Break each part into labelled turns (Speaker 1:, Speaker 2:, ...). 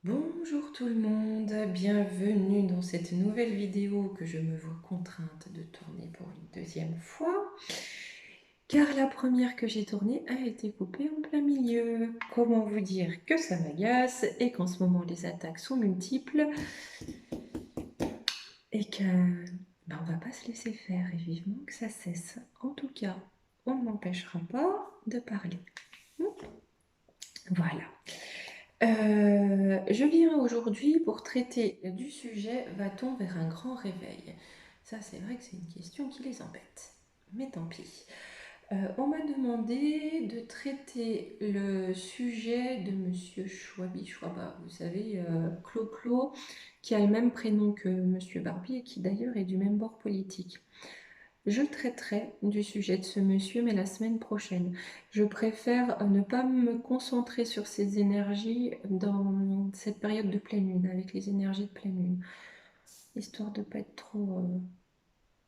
Speaker 1: Bonjour tout le monde, bienvenue dans cette nouvelle vidéo que je me vois contrainte de tourner pour une deuxième fois, car la première que j'ai tournée a été coupée en plein milieu. Comment vous dire que ça m'agace et qu'en ce moment les attaques sont multiples et que on va pas se laisser faire et vivement que ça cesse. En tout cas, on ne m'empêchera pas de parler. Voilà. Je viens aujourd'hui pour traiter du sujet va-t-on vers un grand réveil? Ça, c'est vrai que c'est une question qui les embête. Mais tant pis. On m'a demandé de traiter le sujet de Monsieur Chouaba, vous savez, Clo-Clo, qui a le même prénom que Monsieur Barbie et qui d'ailleurs est du même bord politique. Je traiterai du sujet de ce monsieur, mais la semaine prochaine. Je préfère ne pas me concentrer sur ces énergies dans cette période de pleine lune, avec les énergies de pleine lune, histoire de ne pas être trop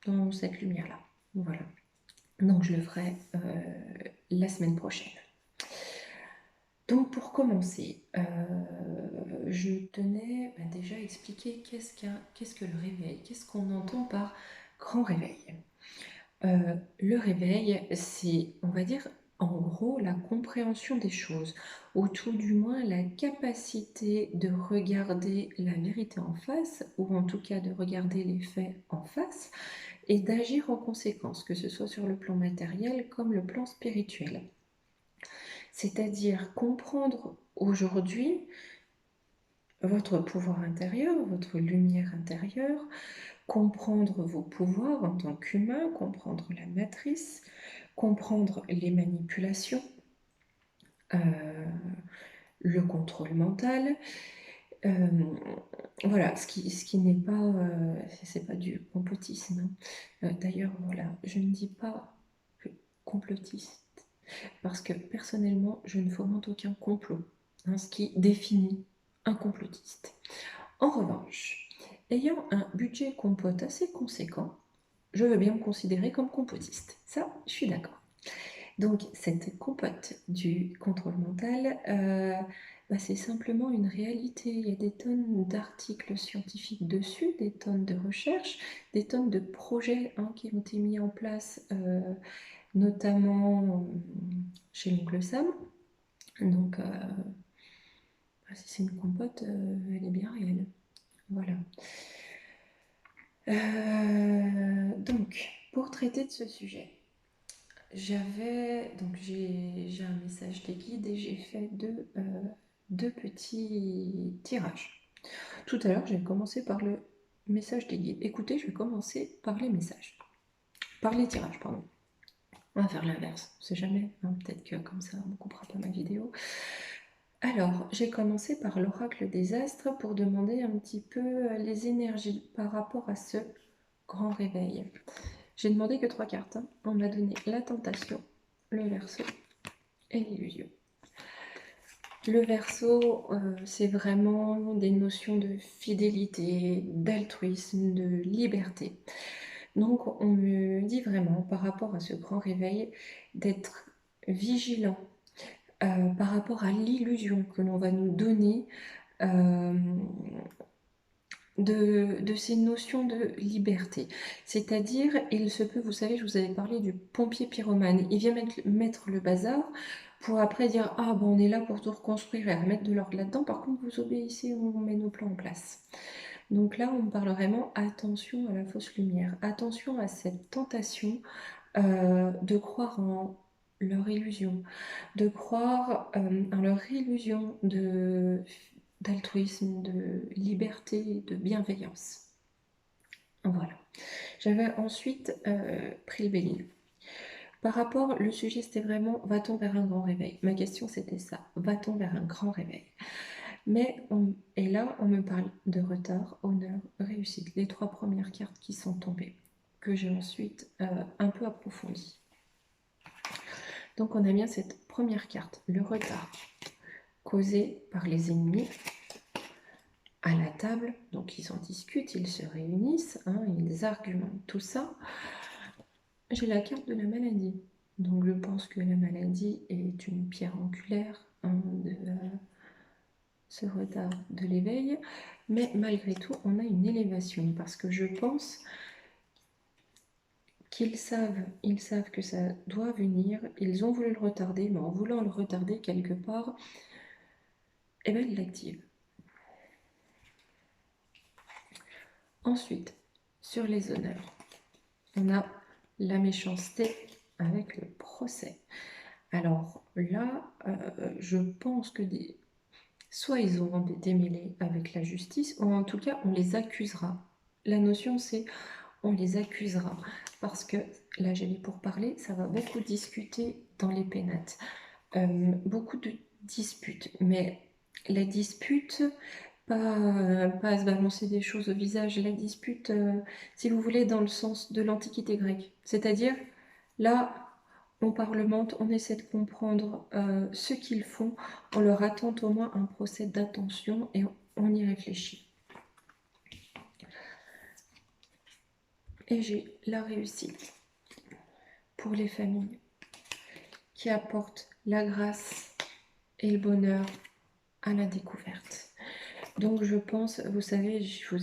Speaker 1: dans cette lumière-là. Voilà. Donc je le ferai la semaine prochaine. Donc pour commencer, je tenais déjà à expliquer qu'est-ce que le réveil, qu'est-ce qu'on entend par grand réveil. Le réveil, c'est, on va dire, en gros, la compréhension des choses, ou tout du moins la capacité de regarder la vérité en face, ou en tout cas de regarder les faits en face, et d'agir en conséquence, que ce soit sur le plan matériel comme le plan spirituel. C'est-à-dire comprendre aujourd'hui votre pouvoir intérieur, votre lumière intérieure, comprendre vos pouvoirs en tant qu'humain, comprendre la matrice, comprendre les manipulations, euh, le contrôle mental. Voilà, ce qui n'est pas, c'est pas du complotisme, hein. D'ailleurs, voilà, je ne dis pas complotiste, parce que personnellement, je ne fomente aucun complot, hein, ce qui définit un complotiste. En revanche, ayant un budget compote assez conséquent, je veux bien me considérer comme compotiste. Ça, je suis d'accord. Donc, cette compote du contrôle mental, c'est simplement une réalité. Il y a des tonnes d'articles scientifiques dessus, des tonnes de recherches, des tonnes de projets qui ont été mis en place, notamment chez l'oncle Sam. Donc, si c'est une compote, elle est bien réelle. Voilà. Donc, pour traiter de ce sujet, j'ai un message des guides et j'ai fait deux petits tirages. Tout à l'heure, j'ai commencé par le message des guides. Écoutez, je vais commencer par les messages. Par les tirages, pardon. On va faire l'inverse, on sait jamais, hein, peut-être que comme ça on ne coupera pas ma vidéo. Alors, j'ai commencé par l'oracle des astres pour demander un petit peu les énergies par rapport à ce grand réveil. J'ai demandé que 3 cartes, hein. On m'a donné la tentation, le verso et l'illusion. Le verso, c'est vraiment des notions de fidélité, d'altruisme, de liberté. Donc on me dit vraiment par rapport à ce grand réveil d'être vigilant par rapport à l'illusion que l'on va nous donner euh, de ces notions de liberté. C'est-à-dire, il se peut, vous savez, je vous avais parlé du pompier pyromane, il vient mettre le bazar pour après dire « Ah, bon, on est là pour tout reconstruire et remettre de l'ordre là-dedans, par contre, vous obéissez, on met nos plans en place. » Donc là, on parle vraiment attention à la fausse lumière, attention à cette tentation de croire en leur illusion, de croire en leur illusion d'altruisme, de liberté, de bienveillance. Voilà. J'avais ensuite pris le bélier. Par rapport, le sujet c'était vraiment va-t-on vers un grand réveil? Ma question c'était ça, va-t-on vers un grand réveil? Et là, on me parle de retard, honneur, réussite. Les 3 premières cartes qui sont tombées, que j'ai ensuite un peu approfondies. Donc on a bien cette première carte, le retard, causé par les ennemis à la table. Donc ils en discutent, ils se réunissent, hein, ils argumentent tout ça. J'ai la carte de la maladie. Donc je pense que la maladie est une pierre angulaire, hein, ce retard de l'éveil, mais malgré tout, on a une élévation, parce que je pense qu'ils savent que ça doit venir, ils ont voulu le retarder, mais en voulant le retarder quelque part, eh bien, ils l'activent. Ensuite, sur les honneurs, on a la méchanceté avec le procès. Alors là, je pense que soit ils auront des démêlés avec la justice, ou en tout cas, on les accusera. La notion, c'est on les accusera. Parce que là, j'ai les pourparlers, ça va beaucoup discuter dans les pénates. Beaucoup de disputes, mais la dispute, pas à se balancer des choses au visage, la dispute, si vous voulez, dans le sens de l'Antiquité grecque. C'est-à-dire, là, on parlemente, on essaie de comprendre ce qu'ils font, on leur attend au moins un procès d'attention et on y réfléchit. Et j'ai la réussite pour les familles qui apportent la grâce et le bonheur à la découverte. Donc je pense, vous savez, je vous